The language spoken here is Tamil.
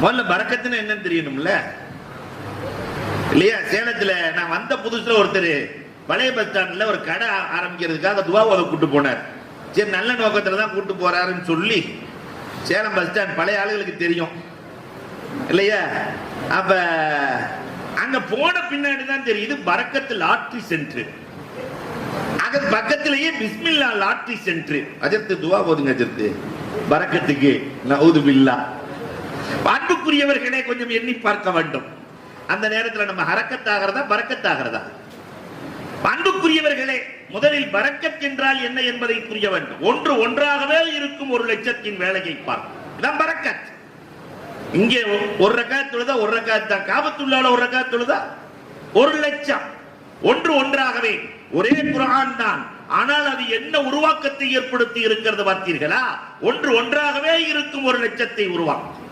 முதல்ல பரக்கத்துன்னு என்னன்னு தெரியணும்ல இல்லையா? சேலத்துல நான் வந்த புதுசுல ஒருத்தர் பழைய பஸ் ஸ்டாண்ட்ல ஒரு கடை ஆரம்பிக்கிறதுக்காக துவா ஓத கூட்டு போனார். சரி, நல்ல நோக்கத்துல தான் கூட்டு போறாருன்னு சொல்லி சேலம் பஸ் ஸ்டாண்ட் பழைய ஆளுகளுக்கு தெரியும் இல்லையா? அப்ப அங்க போன பின்னாடி தான் தெரியுது பரக்கத்து லாட்டரி சென்டர். அங்க பக்கத்திலேயே பிஸ்மில்லா லாட்டரி சென்டர். அஜர்த்து துவா ஓதுங்க அஜர்த்து பரக்கத்துக்கு. நவுது பில்லா. அன்புக்குரியவர்களே, கொஞ்சம் எண்ணி பார்க்க வேண்டும். அந்த நேரத்தில் நம்ம ஹரக்கத்தாகிறதா பரக்கத்தாகிறதா? அன்புக்குரியவர்களே, முதலில் பரக்கத் என்றால் என்ன என்பதை புரிய வேண்டும். ஒன்று ஒன்றாகவே இருக்கும் ஒரு லட்சத்தின் வேலையை பார்க்கும் பரக்கத். இங்கே ஒரு ரக்காத் தொழுதா ஒரு ரக்காத் தான், காபத்துள்ளால ஒரு ரக்காத் தொழுதா 1,00,000. ஒன்று ஒன்றாகவே ஒரே குர்ஆன் தான். ஆனால் அது என்ன உருவாக்கத்தை ஏற்படுத்தி இருக்கிறது பார்த்தீர்களா? ஒன்று ஒன்றாகவே இருக்கும் ஒரு லட்சத்தை உருவாக்கும்.